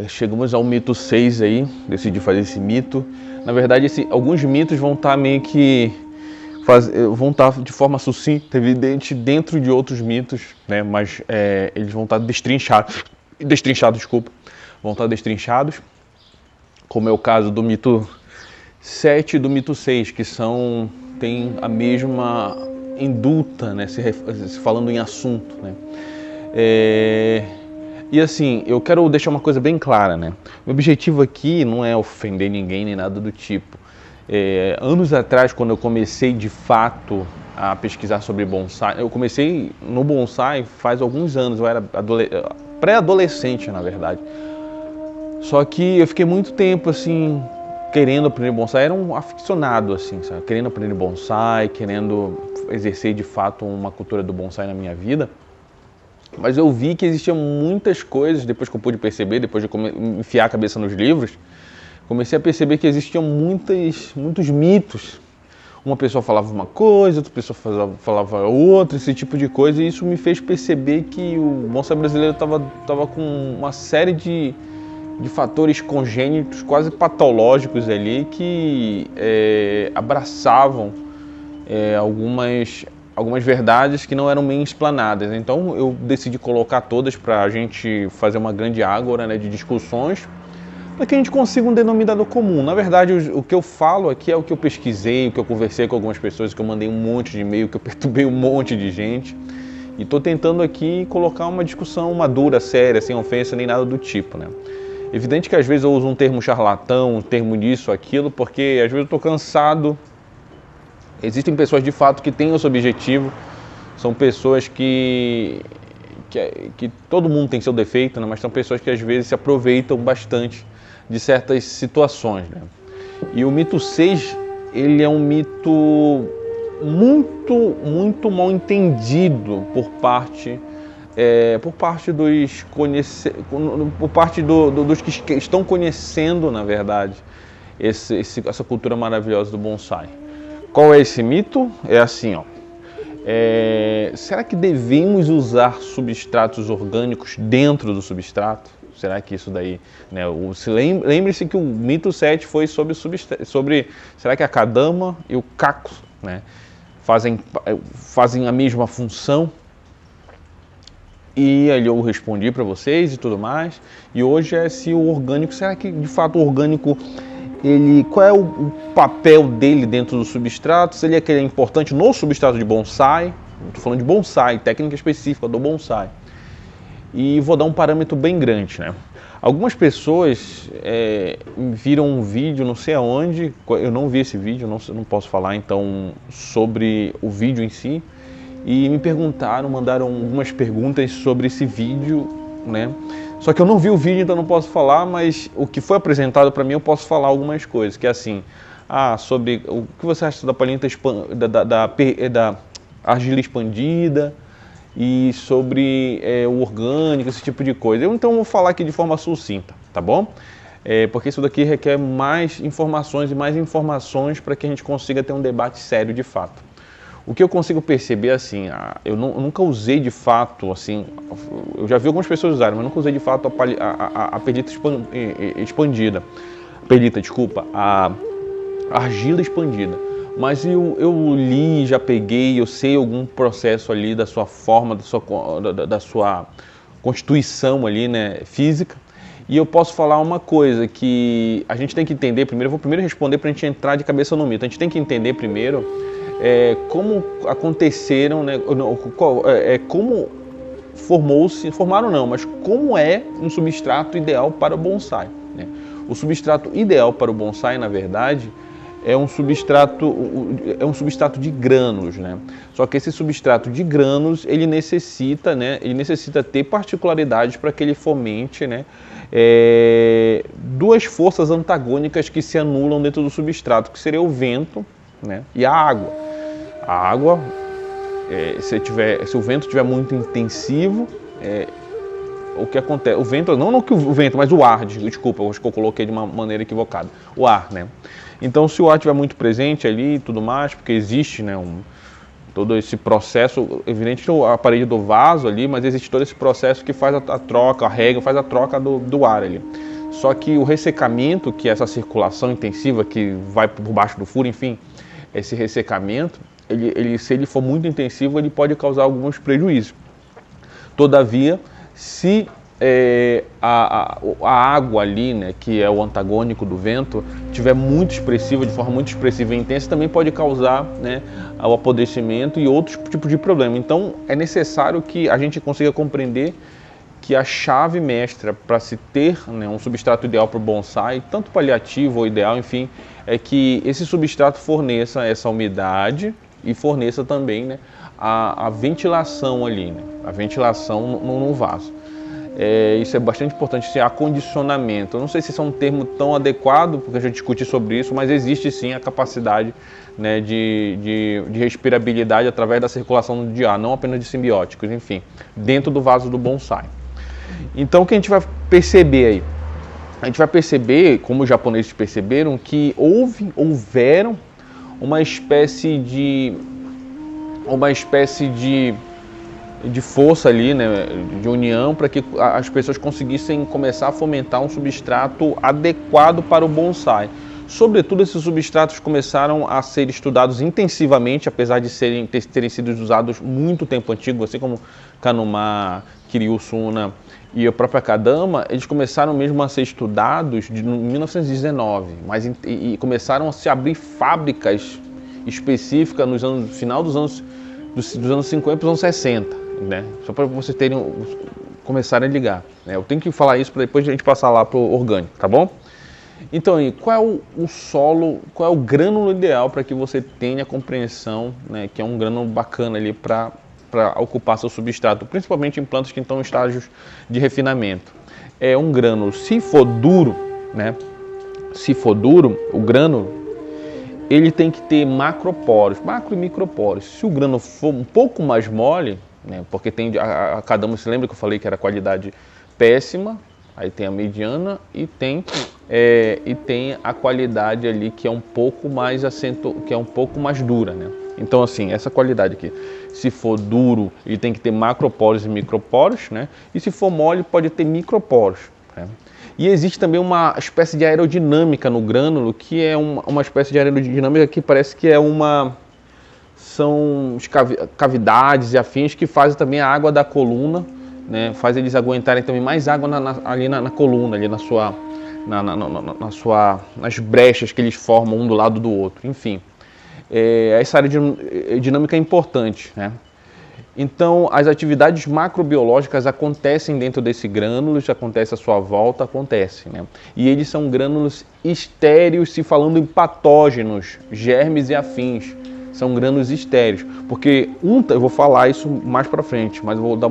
Chegamos ao mito 6 aí, decidi fazer esse mito. Na verdade, alguns mitos vão estar meio que vão estar de forma sucinta, evidente, dentro de outros mitos, né? Mas eles vão estar destrinchados, vão estar destrinchados, como é o caso do mito 7 e do mito 6, que tem a mesma induta, né? Se falando em assunto, né? E assim, eu quero deixar uma coisa bem clara, né? O objetivo aqui não é ofender ninguém nem nada do tipo. Anos atrás, quando eu comecei de fato a pesquisar sobre bonsai, eu comecei no bonsai faz alguns anos, eu era pré-adolescente, na verdade. Só que eu fiquei muito tempo assim, querendo aprender bonsai, era um aficionado assim, sabe? Querendo aprender bonsai, querendo exercer de fato uma cultura do bonsai na minha vida. Mas eu vi que existiam muitas coisas, depois que eu pude perceber, depois de enfiar a cabeça nos livros, comecei a perceber que existiam muitos mitos. Uma pessoa falava uma coisa, outra pessoa falava outra, esse tipo de coisa, e isso me fez perceber que o bonsai brasileiro estava com uma série de fatores congênitos, quase patológicos ali, que abraçavam algumas verdades que não eram bem explanadas. Então eu decidi colocar todas para a gente fazer uma grande ágora, né, de discussões, para que a gente consiga um denominador comum. Na verdade, o que eu falo aqui é o que eu pesquisei, o que eu conversei com algumas pessoas, que eu mandei um monte de e-mail, que eu perturbei um monte de gente. E estou tentando aqui colocar uma discussão madura, séria, sem ofensa nem nada do tipo, né? Evidente que às vezes eu uso um termo charlatão, um termo disso, aquilo, porque às vezes eu estou cansado. Existem pessoas de fato que têm esse objetivo, são pessoas que todo mundo tem seu defeito, né? Mas são pessoas que às vezes se aproveitam bastante de certas situações, né? E o mito 6, ele é um mito muito mal entendido por parte dos que estão conhecendo, na verdade, essa cultura maravilhosa do bonsai. Qual é esse mito? É assim, ó. Será que devemos usar substratos orgânicos dentro do substrato? Será que isso daí, né? Lembre-se que o mito 7 foi sobre será que a kadama e o cacto, né, fazem a mesma função? E ali eu respondi para vocês e tudo mais. E hoje é se o orgânico, será que de fato o orgânico, qual é o papel dele dentro do substrato? Se ele é importante no substrato de bonsai, estou falando de bonsai, técnica específica do bonsai. E vou dar um parâmetro bem grande, né? Algumas pessoas viram um vídeo, não sei aonde, eu não vi esse vídeo, não posso falar então sobre o vídeo em si, e me mandaram algumas perguntas sobre esse vídeo, né? Só que eu não vi o vídeo, então não posso falar, mas o que foi apresentado para mim eu posso falar algumas coisas, que é assim, sobre o que você acha da palheta da argila expandida e sobre o orgânico, esse tipo de coisa. Eu então vou falar aqui de forma sucinta, tá bom? Porque isso daqui requer mais informações para que a gente consiga ter um debate sério de fato. O que eu consigo perceber, assim, eu nunca usei de fato, assim, eu já vi algumas pessoas usarem, mas nunca usei de fato a perlita expandida, a argila expandida. Mas eu li, já peguei, eu sei algum processo ali da sua forma, da sua constituição ali, né, física. E eu posso falar uma coisa que a gente tem que entender primeiro, eu vou primeiro responder para a gente entrar de cabeça no mito. A gente tem que entender primeiro como aconteceram, né, como formaram não, mas como é um substrato ideal para o bonsai, né? O substrato ideal para o bonsai, na verdade, é um substrato de grânulos, né? Só que esse substrato de grânulos, ele necessita ter particularidades para que ele fomente, né, duas forças antagônicas que se anulam dentro do substrato, que seria o vento, né, e a água. A água, se o vento estiver muito intensivo, o que acontece? O vento, não o vento, mas o ar, desculpa, acho que eu coloquei de uma maneira equivocada. O ar, né? Então, se o ar estiver muito presente ali e tudo mais, porque existe, né, todo esse processo, evidente a parede do vaso ali, mas existe todo esse processo que faz a troca, a rega, faz a troca do ar ali. Só que o ressecamento, que é essa circulação intensiva que vai por baixo do furo, enfim, esse ressecamento, se ele for muito intensivo, ele pode causar alguns prejuízos. Todavia, se a água ali, né, que é o antagônico do vento, tiver muito expressiva, de forma muito expressiva e intensa, também pode causar, né, o apodrecimento e outros tipos de problema. Então, é necessário que a gente consiga compreender que a chave mestra para se ter, né, um substrato ideal para o bonsai, tanto paliativo ou ideal, enfim, é que esse substrato forneça essa umidade e forneça também, né, a ventilação ali, né, a ventilação no vaso. Isso é bastante importante, esse acondicionamento. Eu não sei se isso é um termo tão adequado, porque a gente discute sobre isso, mas existe sim a capacidade, né, de respirabilidade através da circulação de ar, não apenas de simbióticos, enfim, dentro do vaso do bonsai. Então o que a gente vai perceber aí? A gente vai perceber, como os japoneses perceberam, que houveram uma espécie de força ali, né, de união, para que as pessoas conseguissem começar a fomentar um substrato adequado para o bonsai. Sobretudo, esses substratos começaram a ser estudados intensivamente, apesar de terem sido usados muito tempo antigo, assim como Kanuma, Kiryu Suna e a própria Kadama. Eles começaram mesmo a ser estudados em 1919, e começaram a se abrir fábricas específicas no final dos anos 50 para os anos 60, né? Só para vocês começarem a ligar, né? Eu tenho que falar isso para depois a gente passar lá para o orgânico, tá bom? Então, qual é o solo, qual é o grânulo ideal para que você tenha a compreensão, né, que é um grânulo bacana ali para ocupar seu substrato, principalmente em plantas que estão em estágios de refinamento? É um grânulo, se for duro, né? Se for duro, o grânulo, ele tem que ter macropóros, macro e micropóros. Se o grânulo for um pouco mais mole, né, porque tem a Kadama, você lembra que eu falei que era qualidade péssima, aí tem a mediana e tem a qualidade ali que é um pouco mais que é um pouco mais dura, né? Então, assim, essa qualidade aqui, se for duro, ele tem que ter macropóros e micropóros, né? E se for mole, pode ter micropóros, né? E existe também uma espécie de aerodinâmica no grânulo, que é uma espécie de aerodinâmica que parece que são cavidades e afins que fazem também a água da coluna, né? Faz eles aguentarem também mais água ali na coluna, ali nas brechas que eles formam um do lado do outro. Enfim, essa aerodinâmica é importante, né? Então, as atividades macrobiológicas acontecem dentro desse grânulo, já acontece à sua volta, né? E eles são grânulos estéreos, se falando em patógenos, germes e afins. São grânulos estéreos, porque eu vou falar isso mais para frente, mas eu vou dar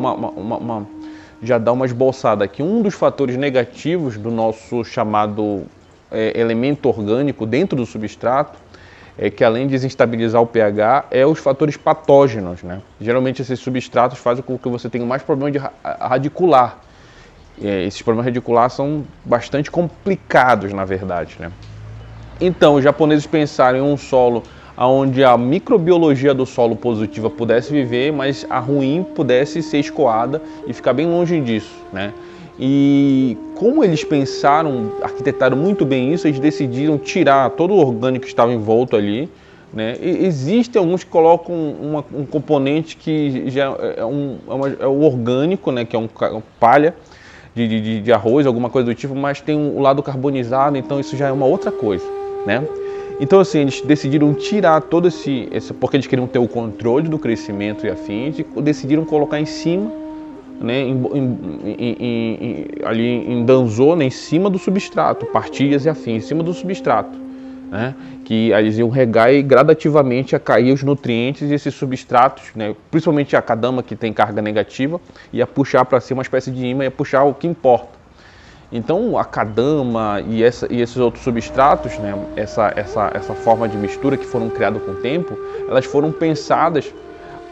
já dar uma esboçada aqui. Um dos fatores negativos do nosso chamado elemento orgânico dentro do substrato é que, além de desestabilizar o pH, os fatores patógenos, né? Geralmente esses substratos fazem com que você tenha mais problema de radicular. Esses problemas radiculares são bastante complicados, na verdade, né? Então, os japoneses pensaram em um solo onde a microbiologia do solo positiva pudesse viver, mas a ruim pudesse ser escoada e ficar bem longe disso, né? E como eles arquitetaram muito bem isso, eles decidiram tirar todo o orgânico que estava envolto ali, né? E existem alguns que colocam um componente que já é o orgânico, né? Que é um palha de arroz, alguma coisa do tipo, mas tem o lado carbonizado, então isso já é uma outra coisa, né? Então, assim, eles decidiram tirar todo esse porque eles queriam ter o controle do crescimento e afins, e decidiram colocar em cima, né, ali em danzô, né, em cima do substrato, partilhas e afins, em cima do substrato, né, que eles iam regar e gradativamente a cair os nutrientes e esses substratos, né, principalmente a Kadama, que tem carga negativa, ia puxar para si uma espécie de ímã, ia puxar o que importa. Então, a Kadama e esses outros substratos, né, essa forma de mistura que foram criadas com o tempo, elas foram pensadas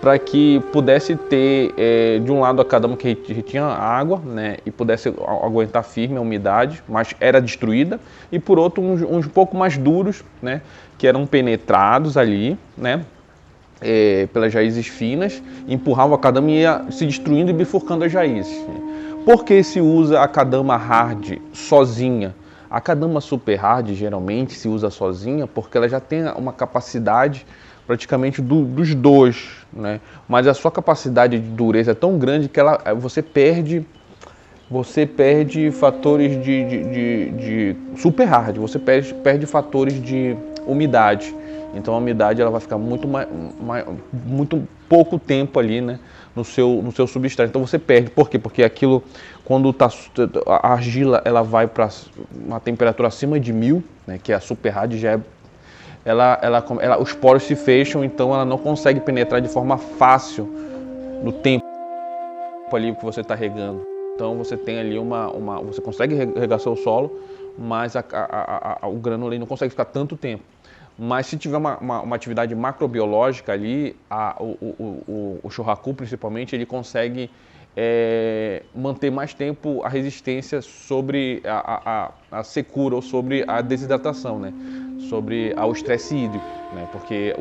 para que pudesse ter, de um lado, a Kadama que retinha água, né, e pudesse aguentar firme a umidade, mas era destruída, e por outro, uns um pouco mais duros, né, que eram penetrados ali, né, pelas raízes finas, empurravam a kadama e ia se destruindo e bifurcando as raízes. Por que se usa a kadama hard sozinha? A kadama super hard geralmente se usa sozinha porque ela já tem uma capacidade praticamente dos dois, né? Mas a sua capacidade de dureza é tão grande que você perde fatores de super hard, você perde fatores de umidade. Então a umidade ela vai ficar muito pouco tempo ali, né, no seu substrato. Então você perde. Por quê? Porque aquilo, quando a argila ela vai para uma temperatura acima de 1000, né, que é a super hard, já é, os poros se fecham, então ela não consegue penetrar de forma fácil no tempo ali que você está regando. Então você tem ali você consegue regar seu solo, mas o grânulo ali não consegue ficar tanto tempo. Mas se tiver uma atividade macrobiológica ali, o churracu principalmente, ele consegue manter mais tempo a resistência sobre a secura ou sobre a desidratação, né? Sobre o estresse hídrico, né? Porque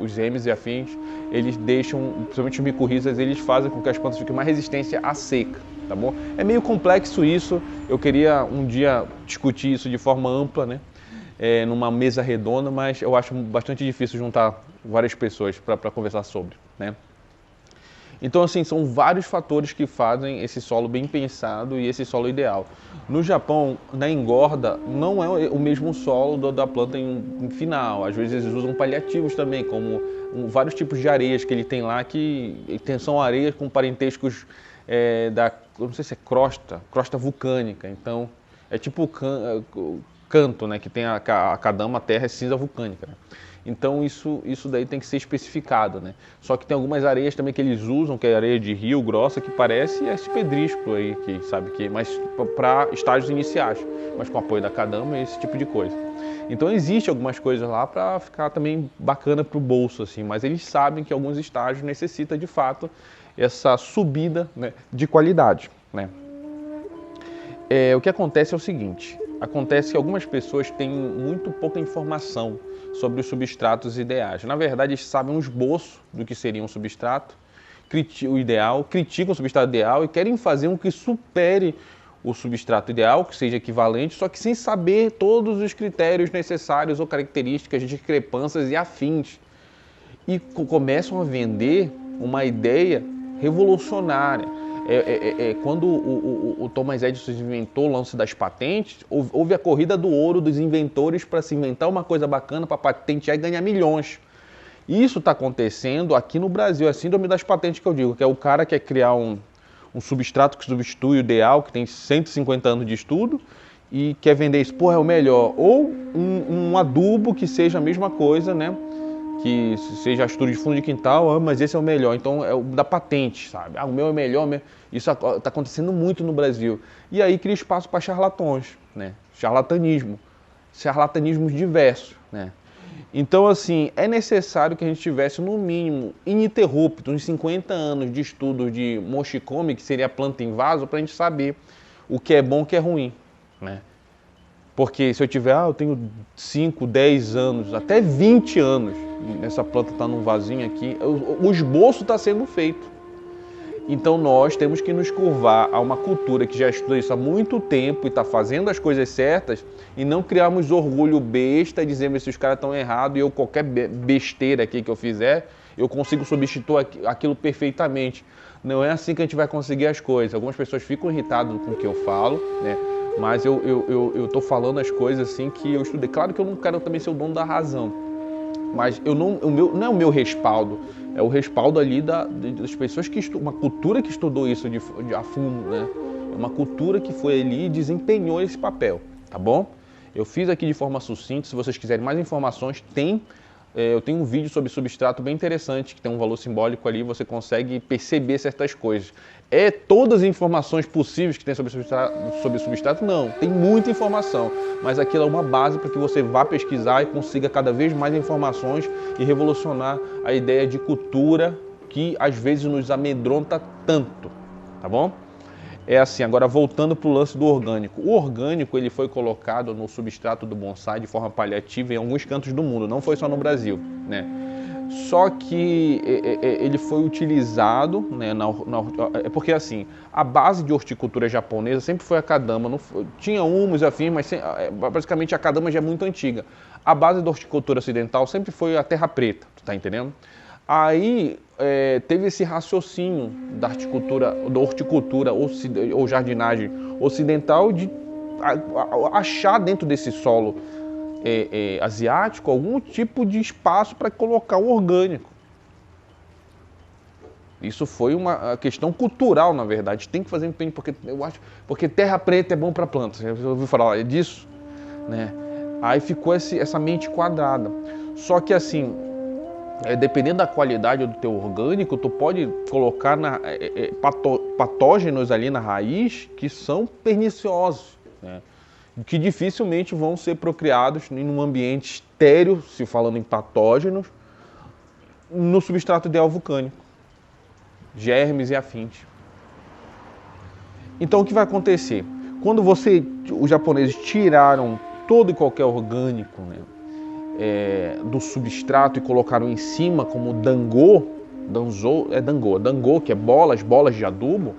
os M's e afins, eles deixam, principalmente os micorrizas, eles fazem com que as plantas fiquem mais resistentes à seca, tá bom? É meio complexo isso, eu queria um dia discutir isso de forma ampla, né? Numa mesa redonda, mas eu acho bastante difícil juntar várias pessoas para conversar sobre, né? Então, assim, são vários fatores que fazem esse solo bem pensado e esse solo ideal. No Japão, na engorda, não é o mesmo solo da planta em final. Às vezes eles usam paliativos também, como vários tipos de areias que ele tem lá, que são areias com parentescos não sei se é crosta vulcânica. Então, é tipo canto, né, que tem a kadama, a terra é cinza vulcânica, né? Então isso daí tem que ser especificado, né? Só que tem algumas areias também que eles usam, que é areia de rio grossa, que parece esse pedrisco aí, que sabe que, mas para estágios iniciais, mas com apoio da kadama e esse tipo de coisa. Então existe algumas coisas lá para ficar também bacana para o bolso, assim, mas eles sabem que alguns estágios necessitam de fato essa subida, né, de qualidade, né? O que acontece é o seguinte, acontece que algumas pessoas têm muito pouca informação sobre os substratos ideais. Na verdade, eles sabem um esboço do que seria um substrato, o ideal, criticam o substrato ideal e querem fazer um que supere o substrato ideal, que seja equivalente, só que sem saber todos os critérios necessários ou características, discrepâncias e afins. E começam a vender uma ideia revolucionária. Quando o Thomas Edison inventou o lance das patentes, houve a corrida do ouro dos inventores para se inventar uma coisa bacana, para patentear e ganhar milhões. Isso está acontecendo aqui no Brasil, é a síndrome das patentes que eu digo, que é o cara que quer criar um substrato que substitui o ideal, que tem 150 anos de estudo, e quer vender isso, é o melhor. Ou um adubo que seja a mesma coisa, né? Que seja estudo de fundo de quintal, mas esse é o melhor, então é o da patente, sabe? O meu é o melhor, isso está acontecendo muito no Brasil. E aí cria espaço para charlatões, né? Charlatanismos diversos, né? Então, assim, é necessário que a gente tivesse, no mínimo, ininterrupto, uns 50 anos de estudo de mochikome, que seria a planta em vaso, para a gente saber o que é bom e o que é ruim, né? Porque se eu tiver, eu tenho 5, 10 anos, até 20 anos, essa planta está num vasinho aqui, o esboço está sendo feito. Então nós temos que nos curvar a uma cultura que já estuda isso há muito tempo e está fazendo as coisas certas e não criarmos orgulho besta dizendo se os caras estão errados e eu qualquer besteira aqui que eu fizer, eu consigo substituir aquilo perfeitamente. Não é assim que a gente vai conseguir as coisas. Algumas pessoas ficam irritadas com o que eu falo, né? Mas eu tô falando as coisas assim que eu estudei. Claro que eu não quero também ser o dono da razão, mas não é o meu respaldo, é o respaldo ali das pessoas que estudam, uma cultura que estudou isso a fundo, né? É uma cultura que foi ali e desempenhou esse papel, tá bom? Eu fiz aqui de forma sucinta, se vocês quiserem mais informações, eu tenho um vídeo sobre substrato bem interessante, que tem um valor simbólico ali, você consegue perceber certas coisas. Todas as informações possíveis que tem sobre substrato? Não, tem muita informação, mas aquilo é uma base para que você vá pesquisar e consiga cada vez mais informações e revolucionar a ideia de cultura que às vezes nos amedronta tanto, tá bom? Assim, agora voltando para o lance do orgânico. O orgânico ele foi colocado no substrato do bonsai de forma paliativa em alguns cantos do mundo, não foi só no Brasil, né? Só que ele foi utilizado, né, porque assim, a base de horticultura japonesa sempre foi a kadama. Não foi, tinha humus e afins, mas basicamente a kadama já é muito antiga. A base da horticultura ocidental sempre foi a terra preta, tu tá entendendo? Aí teve esse raciocínio da horticultura ou jardinagem ocidental de achar dentro desse solo asiático algum tipo de espaço para colocar o orgânico. Isso foi uma questão cultural, na verdade. Tem que fazer empenho, porque terra preta é bom para plantas. Você ouviu falar disso? Né? Aí ficou essa mente quadrada. Só que assim, dependendo da qualidade do teu orgânico, tu pode colocar patógenos ali na raiz que são perniciosos, né? Que dificilmente vão ser procriados em um ambiente estéril, se falando em patógenos, no substrato ideal vulcânico, germes e afins. Então o que vai acontecer? Quando os japoneses tiraram todo e qualquer orgânico, né, do substrato e colocaram em cima como dango, que é bolas de adubo,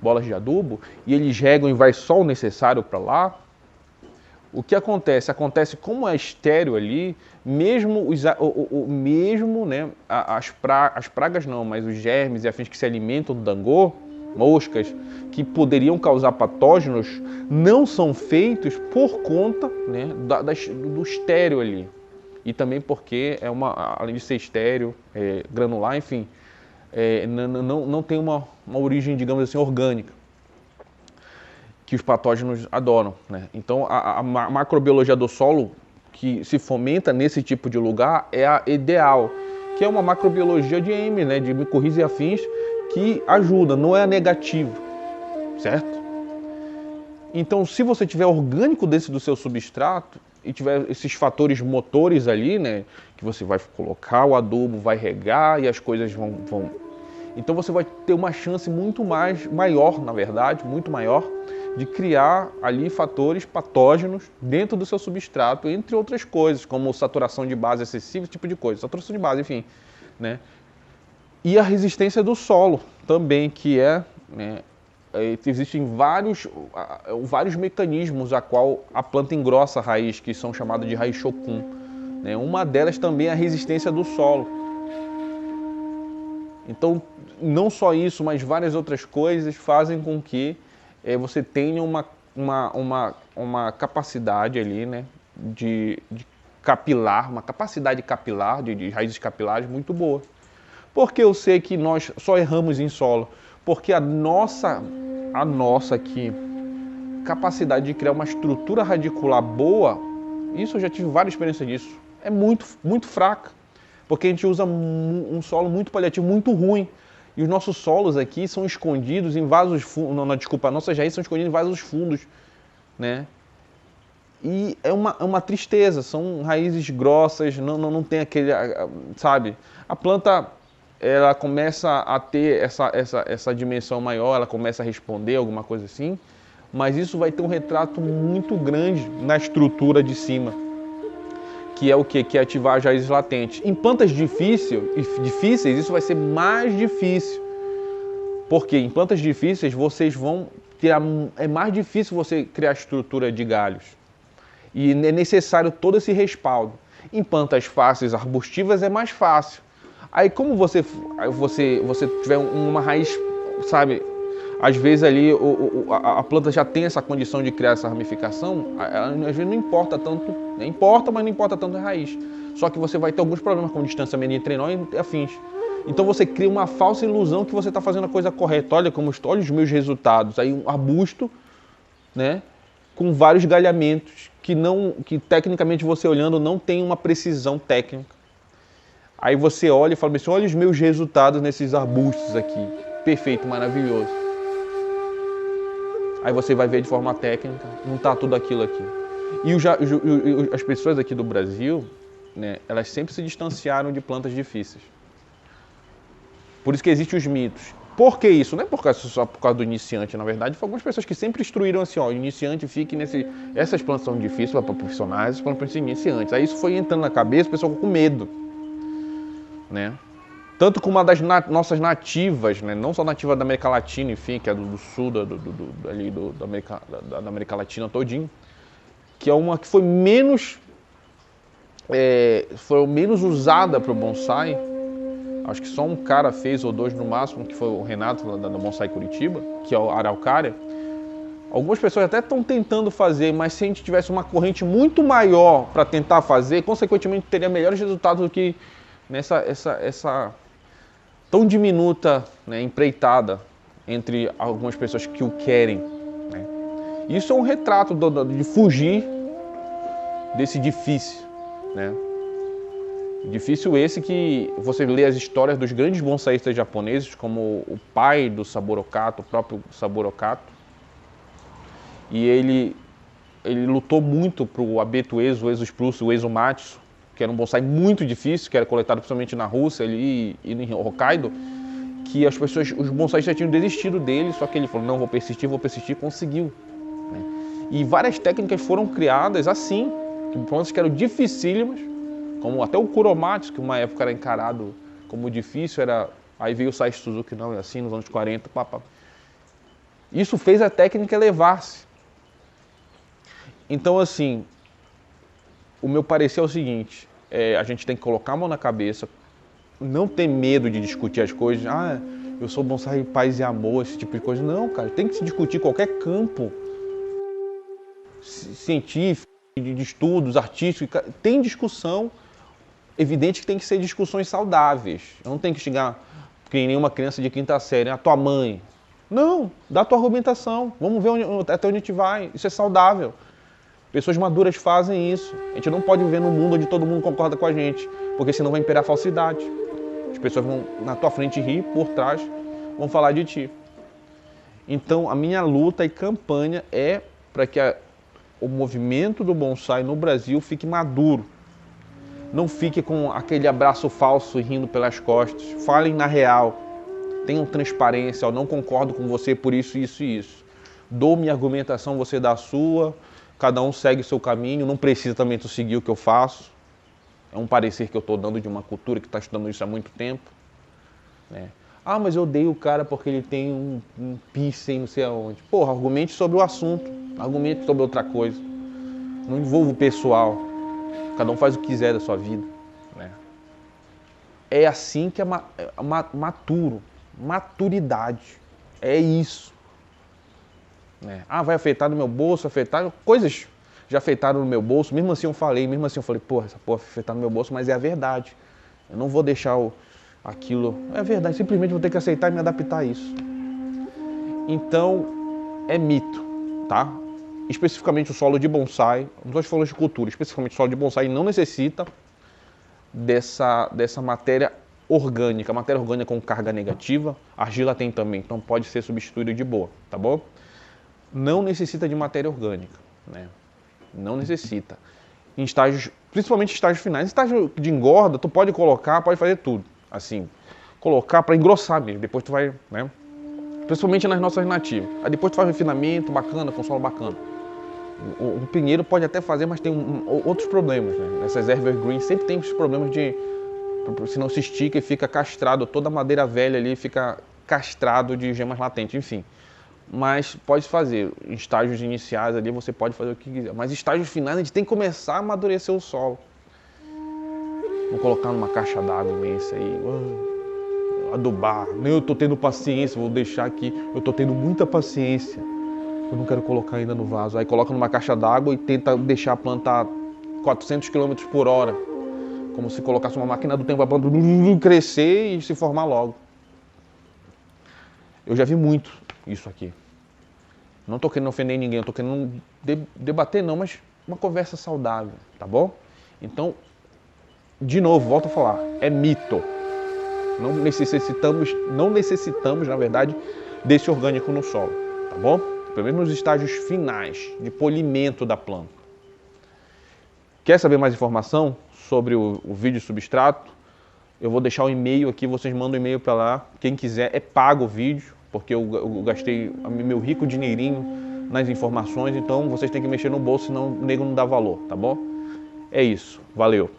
bolas de adubo, e eles regam e vai só o necessário para lá, o que acontece? Acontece como é estéreo ali, mesmo né, as pragas não, mas os germes e afins que se alimentam do dango, moscas, que poderiam causar patógenos, não são feitos por conta, né, do estéreo ali. E também porque além de ser estéreo, granular, enfim, não tem uma origem, digamos assim, orgânica, que os patógenos adoram, né? Então a macrobiologia do solo que se fomenta nesse tipo de lugar é a ideal, que é uma macrobiologia de M, né, de micorrizas e afins, que ajuda, não é a negativa, certo? Então, se você tiver orgânico desse do seu substrato e tiver esses fatores motores ali, né, que você vai colocar o adubo, vai regar e as coisas vão... Então você vai ter uma chance muito maior, na verdade, muito maior, de criar ali fatores patógenos dentro do seu substrato, entre outras coisas, como saturação de base excessiva, esse tipo de coisa, saturação de base, enfim, né? E a resistência do solo também, que né, existem vários mecanismos a qual a planta engrossa a raiz, que são chamados de raiz Shokun, né? Uma delas também é a resistência do solo. Então, não só isso, mas várias outras coisas fazem com que você tenha uma capacidade ali, né, de capilar, uma capacidade capilar, de raízes capilares muito boa. Porque eu sei que nós só erramos em solo? Porque a nossa aqui, capacidade de criar uma estrutura radicular boa, isso eu já tive várias experiências disso, é muito, muito fraca. Porque a gente usa um solo muito paliativo, muito ruim. E os nossos solos aqui são escondidos em vasos fundos. Nossas raízes são escondidas em vasos fundos, né? E é uma tristeza, são raízes grossas, não tem aquele, sabe? A planta, ela começa a ter essa dimensão maior, ela começa a responder, alguma coisa assim, mas isso vai ter um retrato muito grande na estrutura de cima, que é o quê? Que é ativar as raízes latentes. Em plantas difíceis, isso vai ser mais difícil. Porque em plantas difíceis, é mais difícil você criar estrutura de galhos. E é necessário todo esse respaldo. Em plantas fáceis, arbustivas, é mais fácil. Aí como você tiver uma raiz, sabe, às vezes ali a planta já tem essa condição de criar essa ramificação, às vezes não importa tanto, né? Importa, mas não importa tanto a raiz. Só que você vai ter alguns problemas com distanciamento entre nó e afins. Então você cria uma falsa ilusão que você está fazendo a coisa correta. Olha os meus resultados. Aí um arbusto, né, com vários galhamentos que tecnicamente você olhando não tem uma precisão técnica. Aí você olha e fala assim, olha os meus resultados nesses arbustos aqui. Perfeito, maravilhoso. Aí você vai ver de forma técnica, não está tudo aquilo aqui. E as pessoas aqui do Brasil, né, elas sempre se distanciaram de plantas difíceis. Por isso que existem os mitos. Por que isso? Não é só por causa do iniciante, na verdade. Foram algumas pessoas que sempre instruíram assim, ó, o iniciante fique nesse... Essas plantas são difíceis para profissionais, essas plantas para iniciantes. Aí isso foi entrando na cabeça, o pessoal ficou com medo. né? Tanto como uma das nossas nativas, né? Não só nativa da América Latina, enfim, que é do sul da América Latina todinho, que é uma que foi menos usada para o bonsai. Acho que só um cara fez, ou dois no máximo, que foi o Renato da Bonsai Curitiba, que é o Araucária. Algumas pessoas até estão tentando fazer, mas se a gente tivesse uma corrente muito maior para tentar fazer, consequentemente teria melhores resultados do que essa tão diminuta, né, empreitada entre algumas pessoas que o querem, né? Isso é um retrato de fugir desse difícil, né? Difícil esse que você lê as histórias dos grandes bonsaístas japoneses, como o pai do Saburo Okato, o próprio Saburo Okato, e ele lutou muito para o Abeto Ueso, o Ueso Spruce, o Ueso Matsu, que era um bonsai muito difícil, que era coletado principalmente na Rússia ali, e em Hokkaido, que os bonsaístas tinham desistido dele, só que ele falou, não, vou persistir, conseguiu, né? E várias técnicas foram criadas assim, que eram dificílimas, como até o Kuromatsu, que uma época era encarado como difícil, aí veio o Saishi Suzuki, não, é assim, nos anos 40, papá. Isso fez a técnica elevar-se. Então, assim, o meu parecer é o seguinte, a gente tem que colocar a mão na cabeça, não ter medo de discutir as coisas, eu sou bonsai paz e amor, esse tipo de coisa. Não, cara, tem que se discutir qualquer campo científico, de estudos, artísticos, tem discussão, evidente que tem que ser discussões saudáveis. Eu não tenho que chegar, que nem nenhuma criança de quinta série, a tua mãe. Não, dá a tua argumentação, vamos ver até onde a gente vai, isso é saudável. Pessoas maduras fazem isso. A gente não pode viver num mundo onde todo mundo concorda com a gente, porque senão vai imperar a falsidade. As pessoas vão na tua frente rir, por trás vão falar de ti. Então a minha luta e campanha é para que o movimento do bonsai no Brasil fique maduro. Não fique com aquele abraço falso e rindo pelas costas. Falem na real. Tenham transparência. Eu não concordo com você por isso, isso e isso. Dou minha argumentação, você dá a sua. Cada um segue o seu caminho, não precisa também tu seguir o que eu faço. É um parecer que eu estou dando de uma cultura que está estudando isso há muito tempo, né? Mas eu odeio o cara porque ele tem um piercing não sei aonde. Porra, argumente sobre o assunto, argumente sobre outra coisa. Não envolva o pessoal. Cada um faz o que quiser da sua vida, né? É assim que é maturidade. É isso. Vai afetar no meu bolso, coisas já afetaram no meu bolso, mesmo assim eu falei, porra, essa porra vai afetar no meu bolso, mas é a verdade. Eu não vou deixar aquilo, é verdade, simplesmente vou ter que aceitar e me adaptar a isso. Então, é mito, tá? Especificamente o solo de bonsai, não estou falando de cultura, especificamente o solo de bonsai não necessita dessa matéria orgânica com carga negativa, argila tem também, então pode ser substituído de boa, tá bom? Não necessita de matéria orgânica, né? Não necessita. Em estágios, principalmente estágios finais, estágio de engorda, tu pode colocar, pode fazer tudo. Assim, colocar para engrossar mesmo. Depois tu vai, né? Principalmente nas nossas nativas. Aí depois tu faz refinamento bacana, com solo bacana. O pinheiro pode até fazer, mas tem outros problemas, né? Essas evergreens sempre tem esses problemas senão se estica e fica castrado, toda a madeira velha ali fica castrado de gemas latentes, enfim. Mas pode fazer, em estágios iniciais ali você pode fazer o que quiser, mas em estágios finais a gente tem que começar a amadurecer o solo. Vou colocar numa caixa d'água imensa aí, adubar, nem eu tô tendo paciência, vou deixar aqui, eu tô tendo muita paciência, eu não quero colocar ainda no vaso. Aí coloca numa caixa d'água e tenta deixar a planta a 400 km por hora, como se colocasse uma máquina do tempo, a planta crescer e se formar logo. Eu já vi muito isso aqui. Não tô querendo ofender ninguém, eu tô querendo debater não, mas uma conversa saudável, tá bom? Então, de novo, volto a falar, é mito. Não necessitamos, na verdade, desse orgânico no solo, tá bom? Pelo menos nos estágios finais de polimento da planta. Quer saber mais informação sobre o vídeo substrato? Eu vou deixar o e-mail aqui, vocês mandam o e-mail para lá. Quem quiser, é pago o vídeo, porque eu gastei meu rico dinheirinho nas informações, então vocês têm que mexer no bolso, senão o nego não dá valor, tá bom? É isso, valeu!